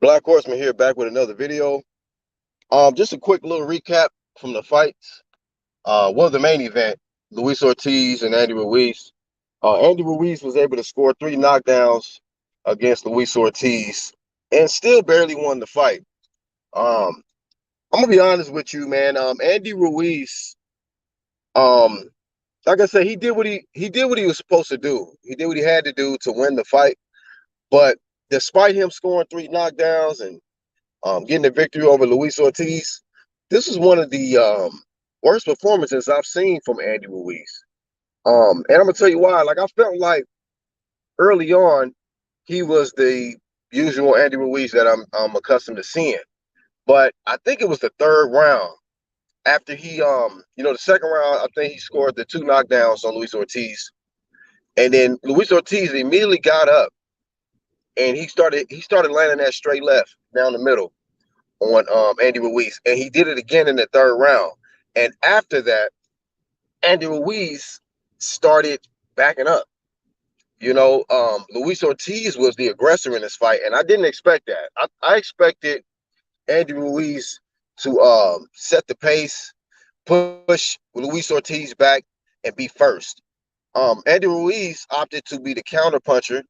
Black Horseman here, back with another video. Just a quick little recap from the fights. Well, the main event, Luis Ortiz and Andy Ruiz. Andy Ruiz was able to score 3 knockdowns against Luis Ortiz and still barely won the fight. Um, I'm gonna be honest with you, man. Andy Ruiz, um, like I said, he did what he was supposed to do. He did what he had to do to win the fight. But despite him scoring 3 knockdowns and getting the victory over Luis Ortiz. This is one of the worst performances I've seen from Andy Ruiz. And I'm gonna tell you why. Like I felt like early on he was the usual Andy Ruiz that I'm accustomed to seeing. But I think it was the third round after the second round. I think he scored the 2 knockdowns on Luis Ortiz, and then Luis Ortiz immediately got up and he started landing that straight left down the middle on Andy Ruiz, and he did it again in the third round. And after that, Andy Ruiz started backing up. Luis Ortiz was the aggressor in this fight, and I didn't expect that. I expected Andy Ruiz to set the pace, push Luis Ortiz back, and be first. Andy Ruiz opted to be the counter puncher,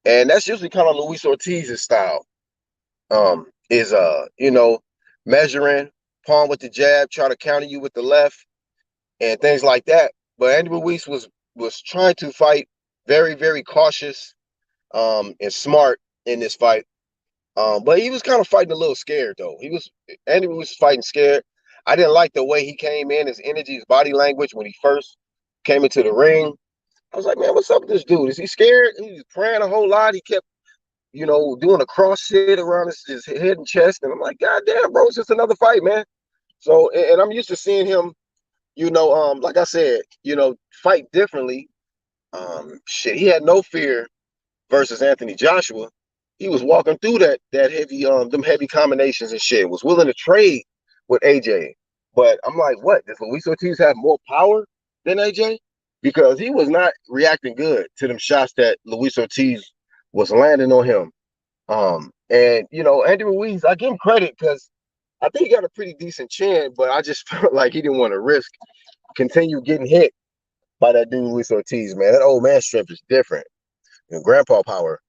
and that's usually kind of Luis Ortiz's style. Is measuring, palm with the jab, try to counter you with the left and things like that. But Andy Ruiz was trying to fight very, very cautious and smart in this fight. But he was kind of fighting a little scared though. Andy Ruiz was fighting scared. I didn't like the way he came in, his energy, his body language when he first came into the ring. I was like, man, what's up with this dude? Is he scared? He was praying a whole lot. He kept doing a cross shit around his head and chest. And I'm like, God damn, bro, it's just another fight, man. So, and I'm used to seeing him, like I said, fight differently. Shit, he had no fear versus Anthony Joshua. He was walking through that heavy, them heavy combinations and shit. Was willing to trade with AJ. But I'm like, what? Does Luis Ortiz have more power than AJ? Because he was not reacting good to them shots that Luis Ortiz was landing on him. And Andy Ruiz, I give him credit because I think he got a pretty decent chin, but I just felt like he didn't want to risk continue getting hit by that dude Luis Ortiz, man. That old man strength is different. Grandpa power.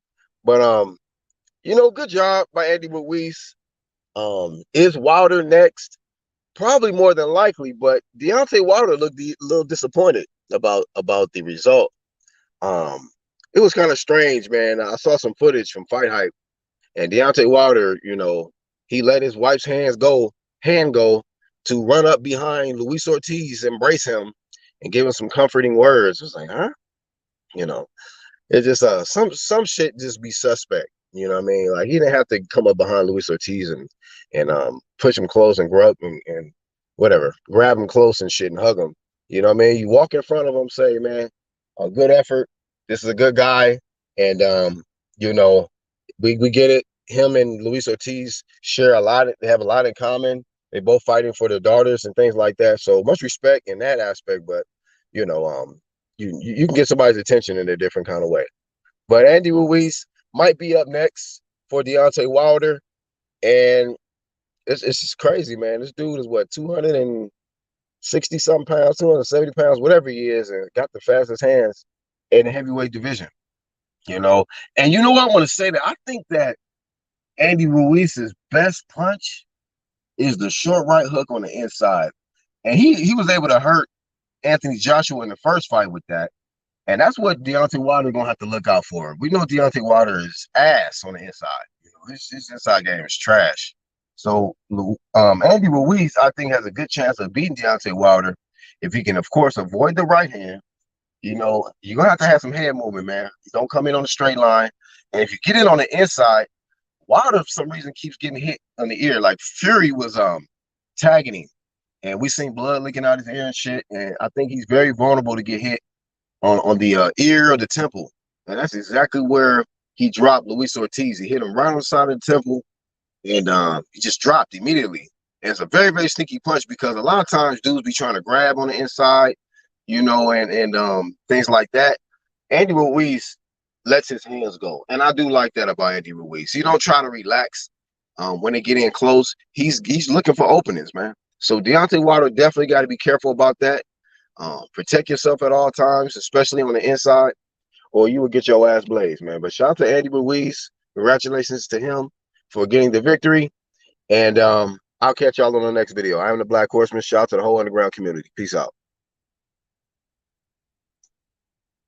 But good job by Andy Ruiz. Is Wilder next? Probably more than likely, but Deontay Wilder looked a little disappointed about the result. Um, it was kind of strange, man. I saw some footage from Fight Hype. And Deontay Wilder, he let his wife's hand go to run up behind Luis Ortiz, embrace him, and give him some comforting words. It was like, huh? You know, it's just some shit just be suspect. You know what I mean? Like he didn't have to come up behind Luis Ortiz and push him close and grab him and whatever, grab him close and shit and hug him. You know what I mean? You walk in front of him, say, man, a good effort. This is a good guy, and you know, we get it. Him and Luis Ortiz share a lot. They have a lot in common. They both fighting for their daughters and things like that. So much respect in that aspect. But you know, you can get somebody's attention in a different kind of way. But Andy Ruiz might be up next for Deontay Wilder, and it's just crazy, man. This dude is what 260 something pounds, 270 pounds, whatever he is, and got the fastest hands in the heavyweight division. You know, and you know what I want to say that I think that Andy Ruiz's best punch is the short right hook on the inside. And he was able to hurt Anthony Joshua in the first fight with that. And that's what Deontay Wilder gonna have to look out for. We know Deontay Wilder is ass on the inside. His inside game is trash. So Andy Ruiz, I think, has a good chance of beating Deontay Wilder if he can, of course, avoid the right hand. You're gonna have to have some head movement, man. You don't come in on a straight line. And if you get in on the inside, Wilder for some reason keeps getting hit on the ear. Like Fury was tagging him, and we seen blood leaking out his ear and shit. And I think he's very vulnerable to get hit on the ear or the temple. And that's exactly where he dropped Luis Ortiz. He hit him right on the side of the temple, and he just dropped immediately. And it's a very, very sneaky punch because a lot of times dudes be trying to grab on the inside, and things like that. Andy Ruiz lets his hands go. And I do like that about Andy Ruiz. He don't try to relax When they get in close, he's looking for openings, man. So Deontay Wilder definitely got to be careful about that. Protect yourself at all times, especially on the inside, or you will get your ass blazed, man. But shout out to Andy Ruiz. Congratulations to him for getting the victory. And I'll catch y'all on the next video. I am the Black Horseman. Shout out to the whole underground community. Peace out.